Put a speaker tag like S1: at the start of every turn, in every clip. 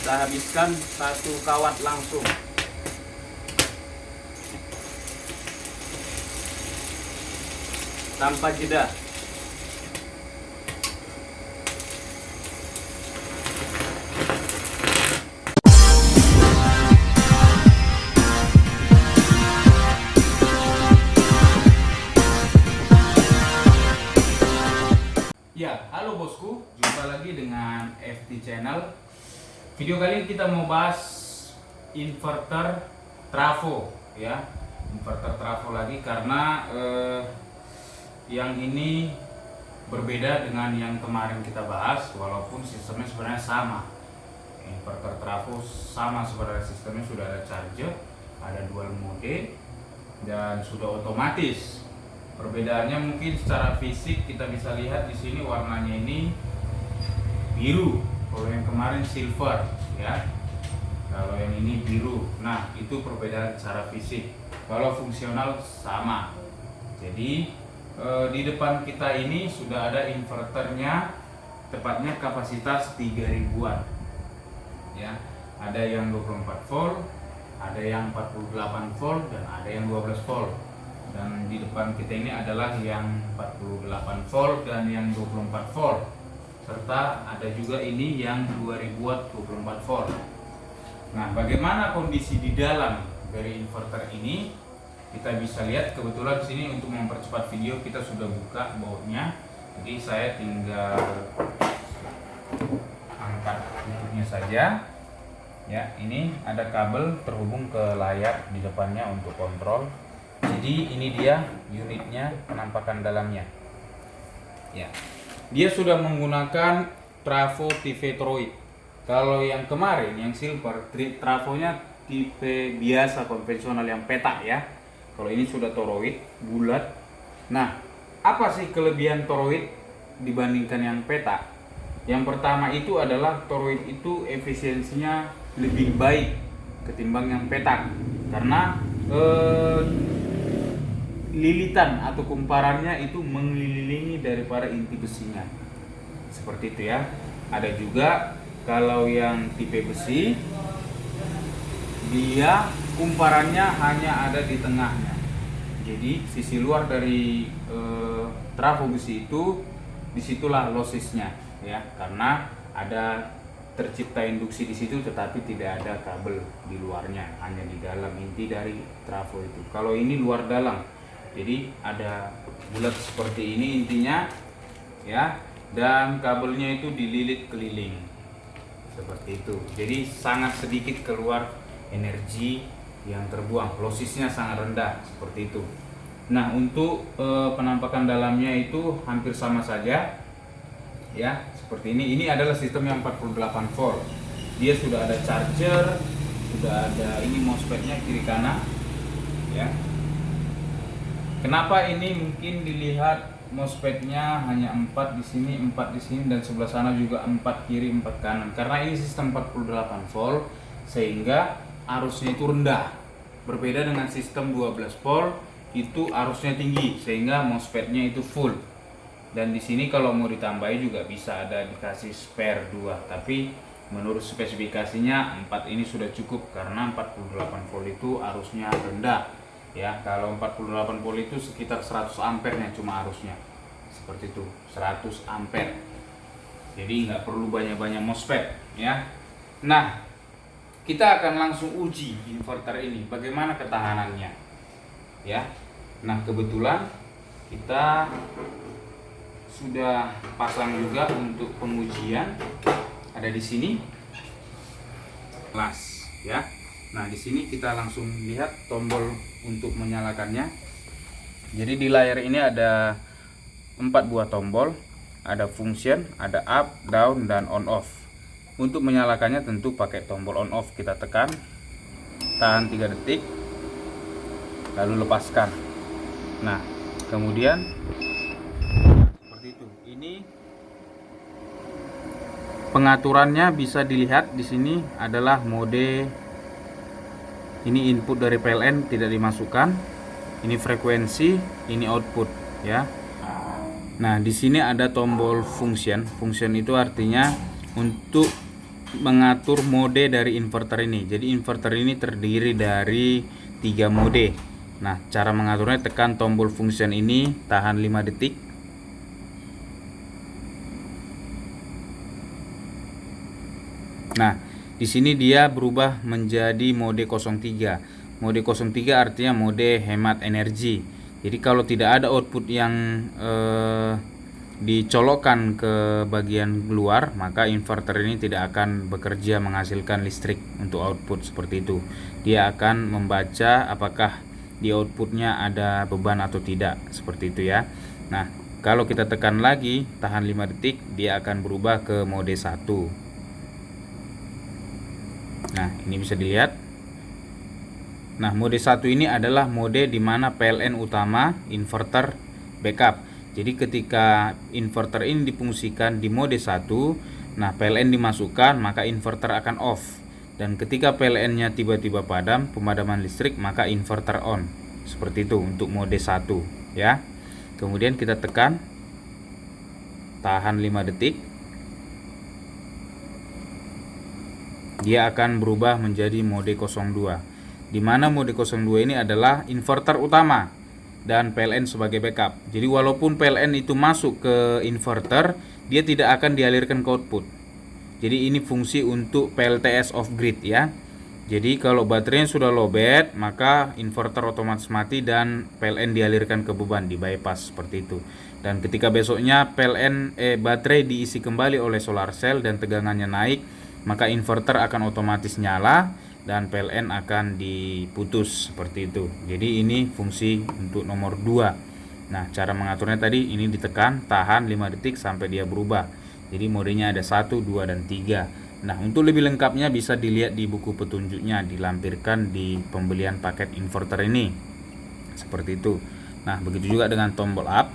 S1: kita habiskan satu kawat langsung. Tanpa jeda. Ya, halo bosku, jumpa lagi dengan FT Channel. Video kali ini kita mau bahas inverter trafo, ya. Inverter trafo lagi karena yang ini berbeda dengan yang kemarin kita bahas, walaupun sistemnya sebenarnya sama. Inverter trafo sama sebenarnya, sistemnya sudah ada charger, ada dual mode, dan sudah otomatis. Perbedaannya mungkin secara fisik kita bisa lihat di sini warnanya ini biru, kalau yang kemarin silver, ya. Kalau yang ini biru. Nah, itu perbedaan secara fisik. Kalau fungsional sama. Jadi di depan kita ini sudah ada inverternya, tepatnya kapasitas 3000-an. Ya, ada yang 24 volt, ada yang 48 volt, dan ada yang 12 volt. Dan di depan kita ini adalah yang 48 volt dan yang 24 volt. Serta ada juga ini yang 2000 watt 24 volt. Nah, bagaimana kondisi di dalam dari inverter ini? Kita bisa lihat, kebetulan di sini untuk mempercepat video kita sudah buka bautnya. Jadi saya tinggal angkat tutupnya saja. Ya, ini ada kabel terhubung ke layar di depannya untuk kontrol. Jadi ini dia unitnya, penampakan dalamnya. Ya. Dia sudah menggunakan trafo tipe toroid. Kalau yang kemarin yang silver, trafonya tipe biasa konvensional yang petak, ya. Kalau ini sudah toroid, bulat. Nah, apa sih kelebihan toroid dibandingkan yang petak? Yang pertama itu adalah toroid itu efisiensinya lebih baik ketimbang yang petak. Karena lilitan atau kumparannya itu mengelilingi daripada inti besinya. Seperti itu, ya. Ada juga kalau yang tipe besi, dia kumparannya hanya ada di tengahnya. Jadi sisi luar dari trafo besi itu, disitulah lossesnya, ya, karena ada tercipta induksi di situ, tetapi tidak ada kabel di luarnya, hanya di dalam inti dari trafo itu. Kalau ini luar dalam, jadi ada bulat seperti ini intinya, ya, dan kabelnya itu dililit keliling seperti itu. Jadi sangat sedikit keluar energi yang terbuang, lossesnya sangat rendah seperti itu. Nah, untuk penampakan dalamnya itu hampir sama saja, ya, seperti ini. Ini adalah sistem yang 48 volt. Dia sudah ada charger, sudah ada ini MOSFET-nya kiri kanan, ya. Kenapa ini mungkin dilihat MOSFET-nya hanya 4 di sini, 4 di sini, dan sebelah sana juga 4 kiri, 4 kanan? Karena ini sistem 48 volt, sehingga arusnya itu rendah. Berbeda dengan sistem 12 volt, itu arusnya tinggi, sehingga MOSFET-nya itu full. Dan di sini kalau mau ditambahi juga bisa, ada dikasih spare 2, tapi menurut spesifikasinya 4 ini sudah cukup karena 48 volt itu arusnya rendah. Ya, kalau 48 volt itu sekitar 100 ampere-nya cuma arusnya. Seperti itu, 100 ampere. Jadi nggak perlu banyak-banyak MOSFET, ya. Nah, kita akan langsung uji inverter ini bagaimana ketahanannya, ya. Nah, kebetulan kita sudah pasang juga untuk pengujian, ada di sini kelas, ya. Nah, di sini kita langsung lihat tombol untuk menyalakannya. Jadi di layar ini ada 4 buah tombol, ada function, ada up, down, dan on off. Untuk menyalakannya tentu pakai tombol on off, kita tekan, tahan 3 detik, lalu lepaskan. Nah, kemudian seperti itu. Ini pengaturannya bisa dilihat di sini adalah mode. Ini input dari PLN tidak dimasukkan. Ini frekuensi, ini output, ya. Nah, di sini ada tombol function. Function itu artinya untuk mengatur mode dari inverter ini. Jadi inverter ini terdiri dari 3 mode. Nah, cara mengaturnya tekan tombol function ini, tahan 5 detik. Nah, di sini dia berubah menjadi mode 03. Mode 03 artinya mode hemat energi. Jadi kalau tidak ada output yang dicolokkan ke bagian luar, maka inverter ini tidak akan bekerja menghasilkan listrik untuk output seperti itu. Dia akan membaca apakah di outputnya ada beban atau tidak, seperti itu ya. Nah, kalau kita tekan lagi tahan 5 detik, dia akan berubah ke mode 1. Nah, ini bisa dilihat. Nah, mode 1 ini adalah mode di mana PLN utama inverter backup. Jadi ketika inverter ini difungsikan di mode 1, nah PLN dimasukkan, maka inverter akan off. Dan ketika PLN-nya tiba-tiba padam, pemadaman listrik, maka inverter on. Seperti itu untuk mode 1 ya. Kemudian kita tekan tahan 5 detik. Dia akan berubah menjadi mode 02. Di mana mode 02 ini adalah inverter utama dan PLN sebagai backup. Jadi walaupun PLN itu masuk ke inverter, dia tidak akan dialirkan ke output. Jadi ini fungsi untuk PLTS off grid ya. Jadi kalau baterainya sudah lowbat, maka inverter otomatis mati dan PLN dialirkan ke beban, di bypass seperti itu. Dan ketika besoknya baterai diisi kembali oleh solar cell dan tegangannya naik, maka inverter akan otomatis nyala dan PLN akan diputus seperti itu. Jadi ini fungsi untuk nomor 2. Nah, cara mengaturnya tadi ini ditekan tahan 5 detik sampai dia berubah. Jadi modenya ada 1, 2 dan 3. Nah, untuk lebih lengkapnya bisa dilihat di buku petunjuknya, dilampirkan di pembelian paket inverter ini. Seperti itu. Nah, begitu juga dengan tombol up.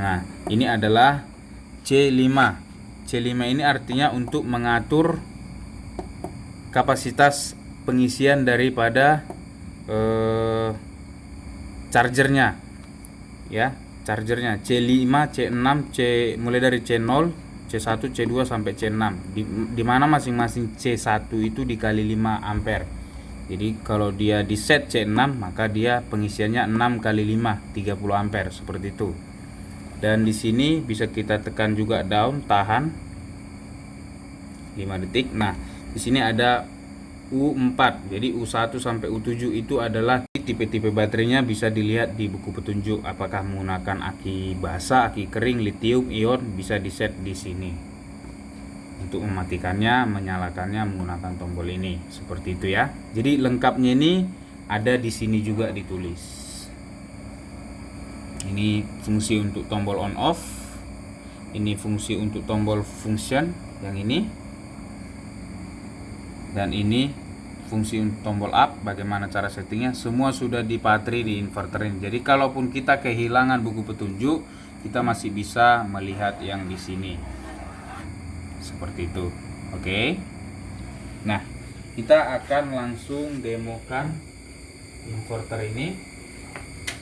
S1: Nah, ini adalah C5. C5 ini artinya untuk mengatur kapasitas pengisian daripada chargernya. Ya, chargernya C5, C6, mulai dari C0, C1, C2 sampai C6. Di mana masing-masing C1 itu dikali 5 ampere. Jadi kalau dia di set C6, maka dia pengisiannya 6 kali 5, 30 ampere seperti itu. Dan di sini bisa kita tekan juga down, tahan 5 detik. Nah, di sini ada U4. Jadi U1 sampai U7 itu adalah tipe-tipe baterainya, bisa dilihat di buku petunjuk apakah menggunakan aki basah, aki kering, lithium ion, bisa di set di sini. Untuk mematikannya, menyalakannya menggunakan tombol ini. Seperti itu ya. Jadi lengkapnya ini ada di sini juga ditulis. Ini fungsi untuk tombol on off. Ini fungsi untuk tombol function yang ini. Dan ini fungsi tombol up, bagaimana cara settingnya, semua sudah dipatri di inverter ini. Jadi kalaupun kita kehilangan buku petunjuk, kita masih bisa melihat yang di sini. Seperti itu. Oke. Nah, kita akan langsung demokan inverter ini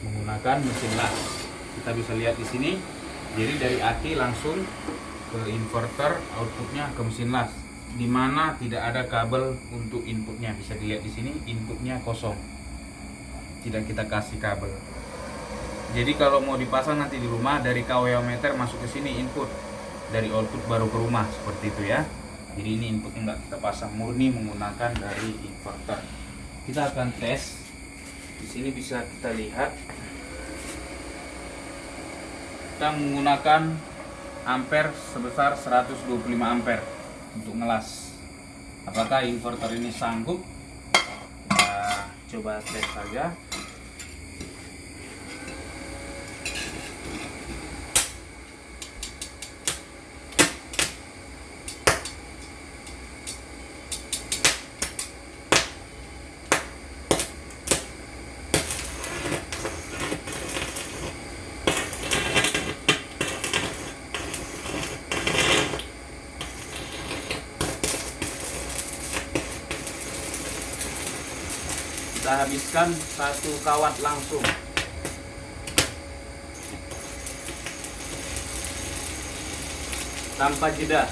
S1: menggunakan mesin las. Kita bisa lihat di sini. Jadi dari aki langsung ke inverter, outputnya ke mesin las, di mana tidak ada kabel untuk inputnya. Bisa dilihat di sini, inputnya kosong, tidak kita kasih kabel. Jadi kalau mau dipasang nanti di rumah, dari KW meter masuk ke sini input, dari output baru ke rumah, seperti itu ya. Jadi ini inputnya nggak kita pasang, murni menggunakan dari inverter. Kita akan tes. Di sini bisa kita lihat, kita menggunakan ampere sebesar 125 ampere untuk ngelas. Apakah inverter ini sanggup? Kita coba tes saja. Kita habiskan 1 kawat langsung. Tanpa jeda.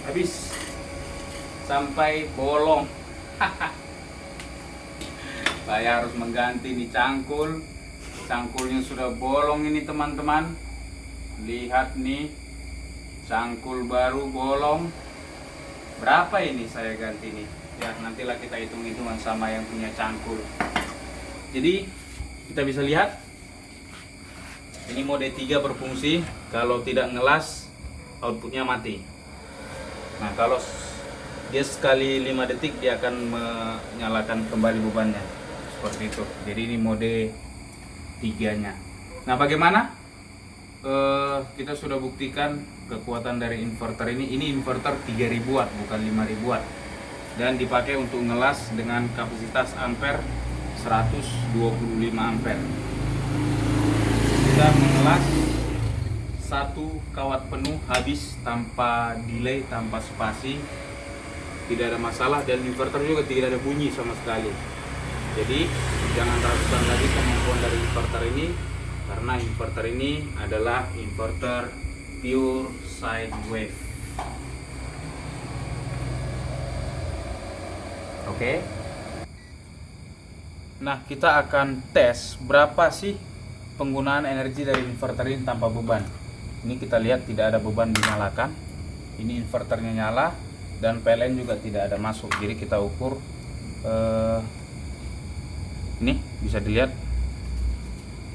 S1: habis sampai bolong. Saya harus mengganti nih cangkulnya sudah bolong ini teman-teman. Lihat nih, cangkul baru bolong. Berapa ini saya ganti nih? Ya nantilah kita hitung-hitungan sama yang punya cangkul. Jadi kita bisa lihat ini mode 3 berfungsi. Kalau tidak ngelas outputnya mati. Nah kalau dia sekali 5 detik dia akan menyalakan kembali bebannya seperti itu. Jadi ini mode 3-nya. Nah bagaimana? Kita sudah buktikan kekuatan dari inverter ini. Ini inverter 3000 watt bukan 5000 watt dan dipakai untuk ngelas dengan kapasitas ampere 125 ampere. Kita mengelas satu kawat penuh habis tanpa delay, tanpa spasi, tidak ada masalah, dan inverter juga tidak ada bunyi sama sekali. Jadi jangan ragukan lagi kemampuan dari inverter ini, karena inverter ini adalah inverter pure sine wave. Oke. Nah, kita akan tes berapa sih penggunaan energi dari inverter ini tanpa beban. Ini kita lihat tidak ada beban dinyalakan. Ini inverternya nyala dan PLN juga tidak ada masuk. Jadi kita ukur ini bisa dilihat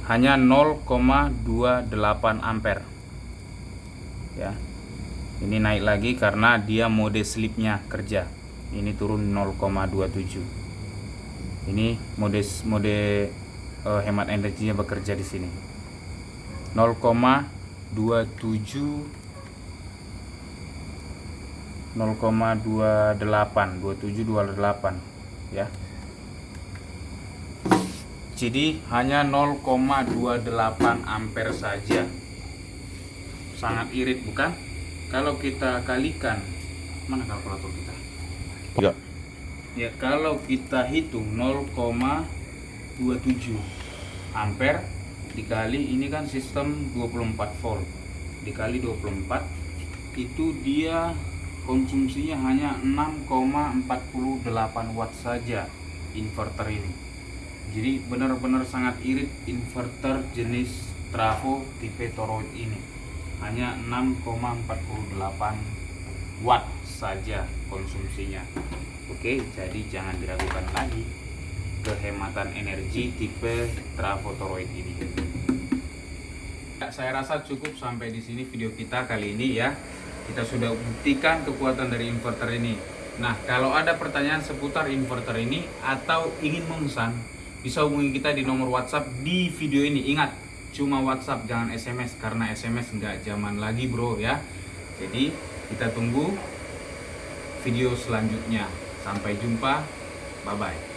S1: hanya 0,28 ampere. Ya. Ini naik lagi karena dia mode sleepnya kerja. Ini turun 0,27. Ini mode hemat energinya bekerja di sini. 0,27 0,28 ya. Jadi hanya 0,28 ampere saja. Sangat irit bukan? Kalau kita kalikan, mana kalkulator kita?
S2: Ya.
S1: Ya kalau kita hitung 0,27 ampere dikali, ini kan sistem 24 volt, dikali 24 itu dia konsumsinya hanya 6,48 watt saja inverter ini. Jadi benar-benar sangat irit inverter jenis trafo tipe toroid ini. Hanya 6,48 watt saja konsumsinya. Oke, jadi jangan diragukan lagi kehematan energi tipe trafo toroid ini. Saya rasa cukup sampai di sini video kita kali ini ya. Kita sudah buktikan kekuatan dari inverter ini. Nah, kalau ada pertanyaan seputar inverter ini atau ingin memesan, bisa hubungi kita di nomor WhatsApp di video ini. Ingat, cuma WhatsApp, jangan SMS, karena SMS nggak zaman lagi bro ya. Jadi kita tunggu video selanjutnya. Sampai jumpa, bye bye.